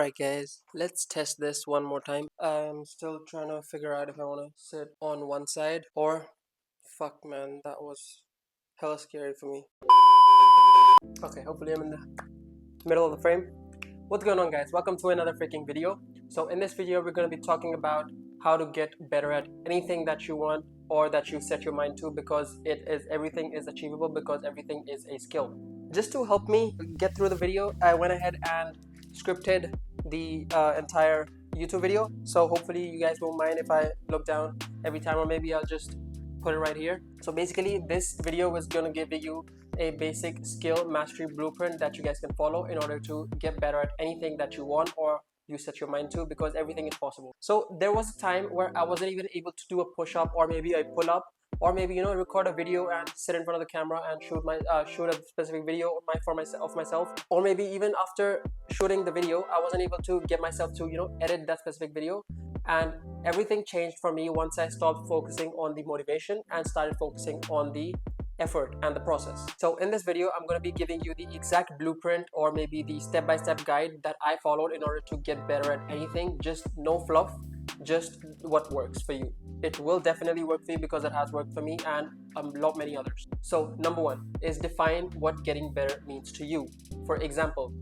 Alright guys, let's test this one more time. I'm still trying to figure out if I want to sit on one side or fuck man, that was hella scary for me. Okay, hopefully I'm in the middle of the frame. What's going on guys? Welcome to another freaking video. So in this video we're going to be talking about how to get better at anything that you want or that you set your mind to, because everything is achievable, because everything is a skill. Just to help me get through the video, I went ahead and scripted the entire YouTube video. So hopefully you guys won't mind if I look down every time, or maybe I'll just put it right here. So basically this video is going to give you a basic skill mastery blueprint that you guys can follow in order to get better at anything that you want or you set your mind to, because everything is possible. So there was a time where I wasn't even able to do a push-up or maybe a pull-up, or maybe record a video and sit in front of the camera and shoot a specific video of myself, or maybe even after shooting the video I wasn't able to get myself to edit that specific video. And everything changed for me once I stopped focusing on the motivation and started focusing on the effort and the process. So in this video I'm going to be giving you the exact blueprint, or maybe the step-by-step guide that I followed in order to get better at anything. Just no fluff, just what works for you. It will definitely work for you because it has worked for me and a lot many others. So number one is define what getting better means to you. For example,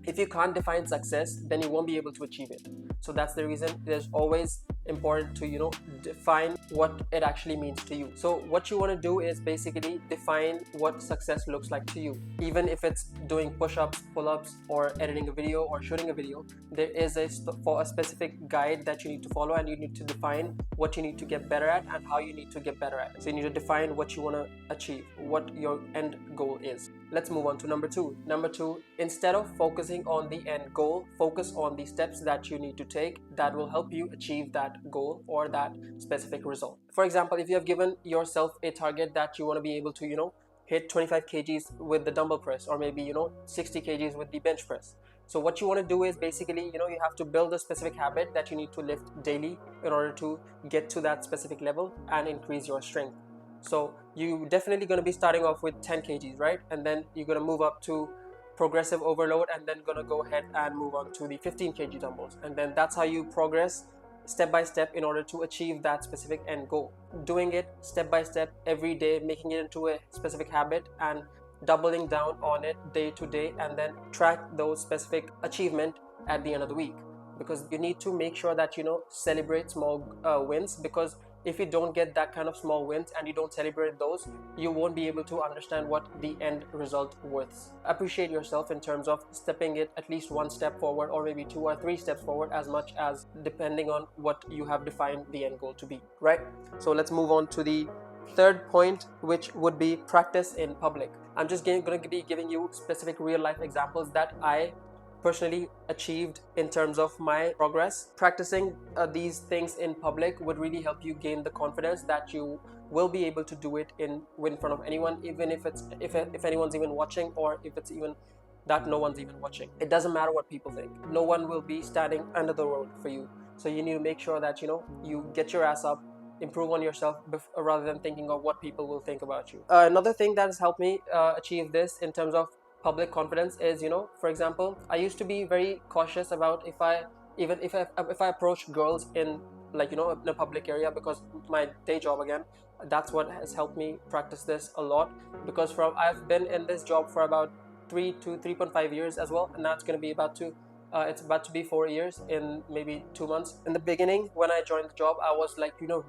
if you can't define success, then you won't be able to achieve it. So that's the reason it is always important to define what it actually means to you. So what you want to do is basically define what success looks like to you. Even if it's doing push-ups, pull-ups, or editing a video or shooting a video, there is for a specific guide that you need to follow, and you need to define what you need to get better at and how you need to get better at it. So you need to define what you want to achieve, what your end goal is. Let's move on to number two. Number two, instead of focusing on the end goal, focus on the steps that you need to take that will help you achieve that goal or that specific result. For example, if you have given yourself a target that you want to be able to hit 25 kgs with the dumbbell press, or maybe 60 kgs with the bench press. So what you want to do is basically you have to build a specific habit that you need to lift daily in order to get to that specific level and increase your strength. So you definitely going to be starting off with 10 kgs, right? And then you're going to move up to progressive overload, and then going to go ahead and move on to the 15 kg dumbbells. And then that's how you progress step by step in order to achieve that specific end goal. Doing it step by step every day, making it into a specific habit and doubling down on it day to day, and then track those specific achievement at the end of the week, because you need to make sure that celebrate small wins, because if you don't get that kind of small wins and you don't celebrate those, you won't be able to understand what the end result was. Appreciate yourself in terms of stepping it at least one step forward, or maybe 2 or 3 steps forward, as much as depending on what you have defined the end goal to be, right? So let's move on to the third point, which would be practice in public. I'm just going to be giving you specific real life examples that I personally achieved in terms of my progress. Practicing these things in public would really help you gain the confidence that you will be able to do it in front of anyone, even if anyone's even watching, or if it's even that no one's even watching. It doesn't matter what people think. No one will be standing under the road for you. So you need to make sure that you get your ass up, improve on yourself rather than thinking of what people will think about you. Another thing that has helped me achieve this in terms of public confidence is, for example, I used to be very cautious about if I approach girls in in a public area, because my day job, again, that's what has helped me practice this a lot, because I've been in this job for about 3 to 3.5 years as well, and that's going to be it's about to be 4 years in maybe 2 months. In the beginning, when I joined the job, I was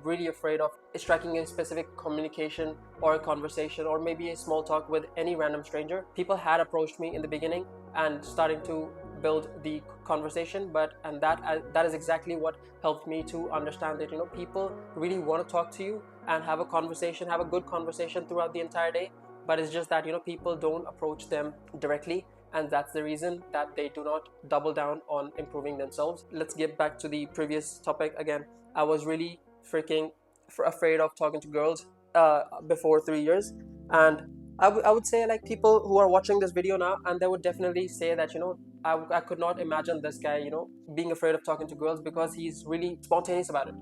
really afraid of striking a specific communication or a conversation, or maybe a small talk with any random stranger. People had approached me in the beginning and starting to build the conversation, and that is exactly what helped me to understand that people really want to talk to you and have a good conversation throughout the entire day, but it's just that people don't approach them directly, and that's the reason that they do not double down on improving themselves. Let's get back to the previous topic again. I was really freaking afraid of talking to girls before 3 years, and I would say, people who are watching this video now, and they would definitely say that I could not imagine this guy being afraid of talking to girls, because he's really spontaneous about it.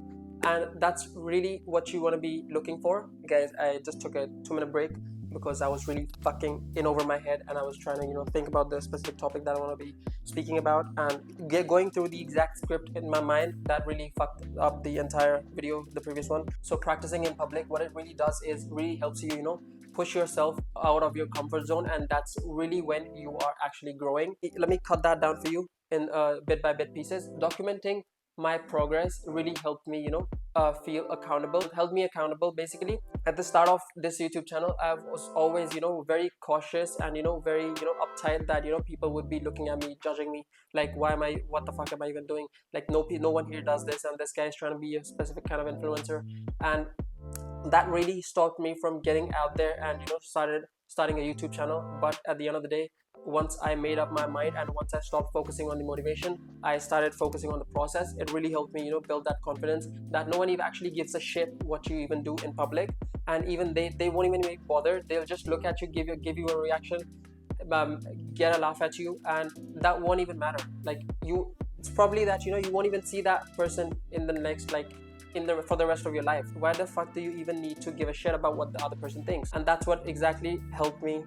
And that's really what you want to be looking for. Guys, I just took a 2-minute break because I was really fucking in over my head, and I was trying to, think about the specific topic that I want to be speaking about, and going through the exact script in my mind. That really fucked up the entire video, the previous one. So practicing in public, what it really does is really helps you, push yourself out of your comfort zone, and that's really when you are actually growing. Let me cut that down for you in bit by bit pieces. Documenting my progress really helped me, feel accountable. It held me accountable basically. At the start of this YouTube channel, I was always, very cautious and, very, uptight that, people would be looking at me, judging me, like, why am I, what the fuck am I even doing? Like, no one here does this, and this guy is trying to be a specific kind of influencer. And that really stopped me from getting out there and, starting a YouTube channel. But at the end of the day, once I made up my mind and once I stopped focusing on the motivation, I started focusing on the process. It really helped me, build that confidence that no one even actually gives a shit what you even do in public. And even they won't even be bothered. They'll just look at you, give you a reaction, get a laugh at you, and that won't even matter. Like, it's probably that, you won't even see that person in the next, like, for the rest of your life. Why the fuck do you even need to give a shit about what the other person thinks? And that's what exactly helped me,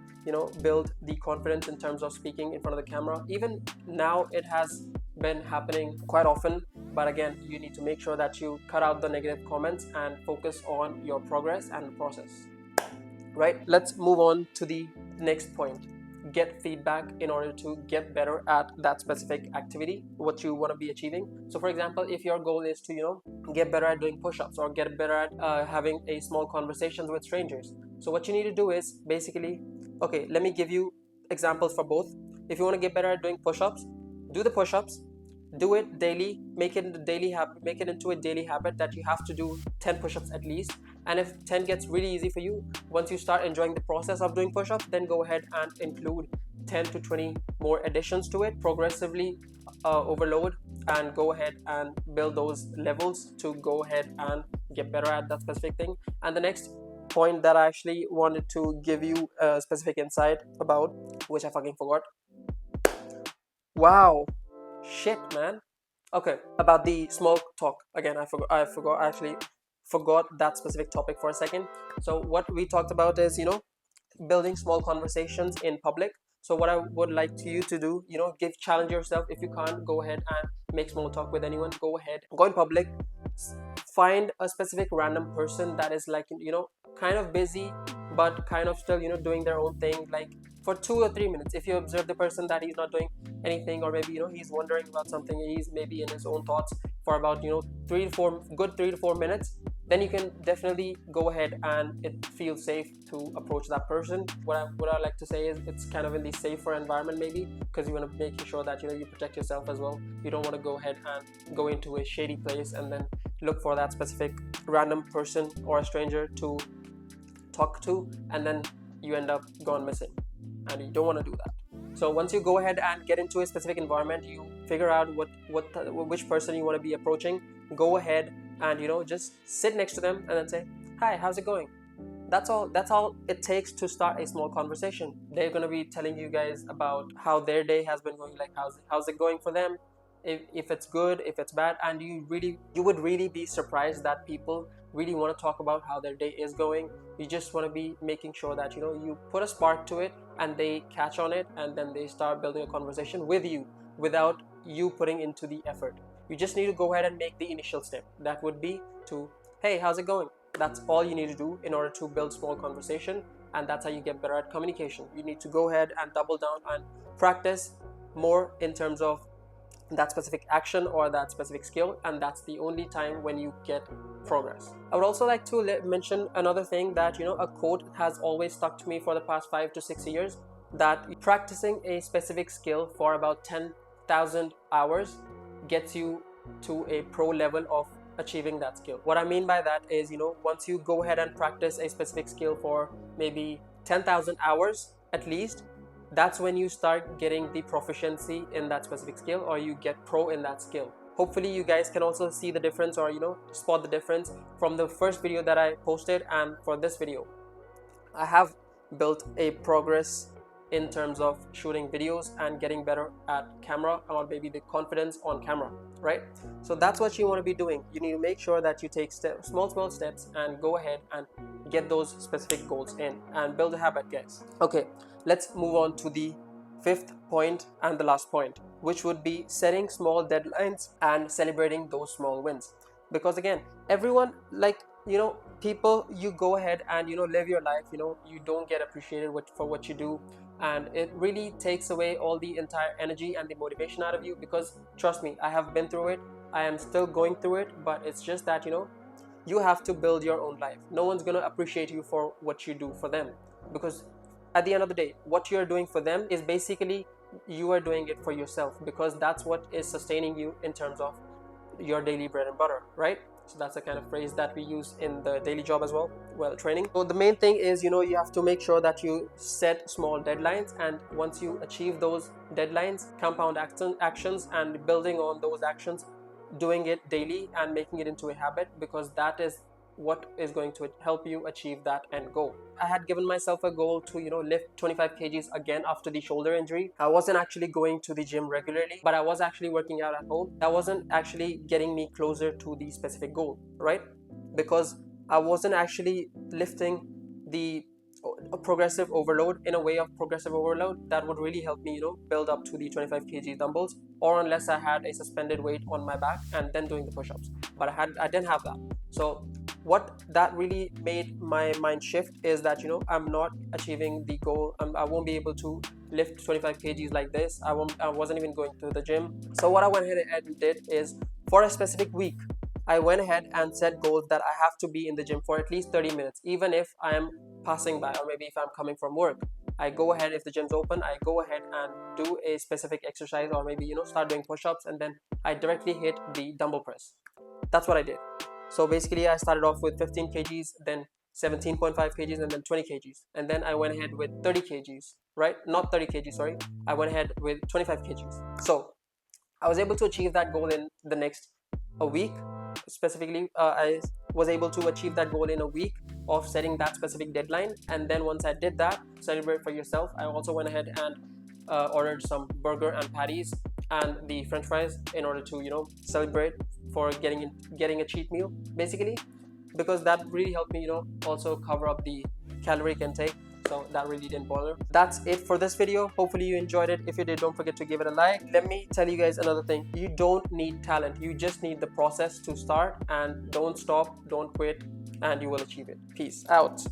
build the confidence in terms of speaking in front of the camera. Even now, it has been happening quite often, but again, you need to make sure that you cut out the negative comments and focus on your progress and the process. Right, let's move on to the next point. Get feedback in order to get better at that specific activity, what you want to be achieving. So for example, if your goal is to, get better at doing push-ups, or get better at having a small conversations with strangers, so what you need to do is basically, okay, let me give you examples for both. If you want to get better at doing push-ups, do the push-ups, do it daily, make it into a daily habit that you have to do 10 push-ups at least. And if 10 gets really easy for you, once you start enjoying the process of doing push-ups, then go ahead and include 10 to 20 more additions to it, progressively overload, and go ahead and build those levels to go ahead and get better at that specific thing. And the next point that I actually wanted to give you a specific insight about, which I fucking forgot. Wow, shit, man. Okay, about the small talk again. I actually forgot that specific topic for a second. So what we talked about is, building small conversations in public. So what I would like to you to do, challenge yourself. If you can't, go ahead and make small talk with anyone. Go ahead, go in public, find a specific random person that is, like, kind of busy, but kind of still, doing their own thing, like, for 2 or 3 minutes. If you observe the person that he's not doing anything, or maybe, he's wondering about something, he's maybe in his own thoughts for about, 3 to 4 minutes, then you can definitely go ahead, and it feels safe to approach that person. What I like to say is, it's kind of in the safer environment, maybe, because you want to make sure that, you protect yourself as well. You don't want to go ahead and go into a shady place and then look for that specific random person or a stranger to talk to, and then you end up gone missing, and you don't want to do that. So once you go ahead and get into a specific environment, you figure out which person you want to be approaching. Go ahead and, just sit next to them and then say, hi, how's it going? That's all it takes to start a small conversation. They're going to be telling you guys about how their day has been going, like, how's it going for them, if it's good, if it's bad. And you would really be surprised that people really want to talk about how their day is going. You just want to be making sure that, you put a spark to it, and they catch on it, and then they start building a conversation with you without you putting into the effort. You just need to go ahead and make the initial step. That would be to, hey, how's it going? That's all you need to do in order to build small conversation, and that's how you get better at communication. You need to go ahead and double down and practice more in terms of that specific action or that specific skill, and that's the only time when you get progress. I would also like to mention another thing, that, a quote has always stuck to me for the past 5 to 6 years, that practicing a specific skill for about 10,000 hours gets you to a pro level of achieving that skill. What I mean by that is, once you go ahead and practice a specific skill for maybe 10,000 hours at least, that's when you start getting the proficiency in that specific skill, or you get pro in that skill. Hopefully you guys can also see the difference, or, spot the difference from the first video that I posted and for this video. I have built a progress in terms of shooting videos and getting better at camera, or maybe the confidence on camera, right? So that's what you want to be doing. You need to make sure that you take small steps and go ahead and get those specific goals in and build a habit, guys. Okay, let's move on to the fifth point and the last point, which would be setting small deadlines and celebrating those small wins. Because again, everyone, like, people, you go ahead and live your life, you don't get appreciated for what you do, and it really takes away all the entire energy and the motivation out of you. Because trust me, I have been through it, I am still going through it, but it's just that you have to build your own life. No one's going to appreciate you for what you do for them, because at the end of the day, what you're doing for them is basically you are doing it for yourself, because that's what is sustaining you in terms of your daily bread and butter, right? So that's the kind of phrase that we use in the daily job as well, while training. So the main thing is, you have to make sure that you set small deadlines, and once you achieve those deadlines, compound actions and building on those actions, doing it daily and making it into a habit, because that is what is going to help you achieve that end goal. I had given myself a goal to lift 25 kgs again after the shoulder injury. I wasn't actually going to the gym regularly, but I was actually working out at home. That wasn't actually getting me closer to the specific goal, right? Because I wasn't actually lifting the progressive overload in a way of progressive overload that would really help me build up to the 25 kg dumbbells, or unless I had a suspended weight on my back and then doing the push-ups. But I didn't have that. So what that really made my mind shift is that I'm not achieving the goal. I won't be able to lift 25 kgs like this. I wasn't even going to the gym. So what I went ahead and did is, for a specific week, I went ahead and set goals that I have to be in the gym for at least 30 minutes, even if I am passing by, or maybe if I'm coming from work. I go ahead, if the gym's open, I go ahead and do a specific exercise, or maybe start doing push-ups, and then I directly hit the dumbbell press. That's what I did. So basically, I started off with 15 kgs, then 17.5 kgs, and then 20 kgs, and then I went ahead with 30 kgs, right? Not 30 kgs, sorry. I went ahead with 25 kgs. So I was able to achieve that goal in the next a week. Specifically, I was able to achieve that goal in a week of setting that specific deadline. And then once I did that, celebrate for yourself, I also went ahead and ordered some burger and patties and the french fries in order to celebrate for getting a cheat meal, basically, because that really helped me also cover up the caloric intake. So that really didn't bother. That's it for this video. Hopefully you enjoyed it. If you did, don't forget to give it a like. Let me tell you guys another thing. You don't need talent. You just need the process to start, and don't stop, don't quit, and you will achieve it. Peace out.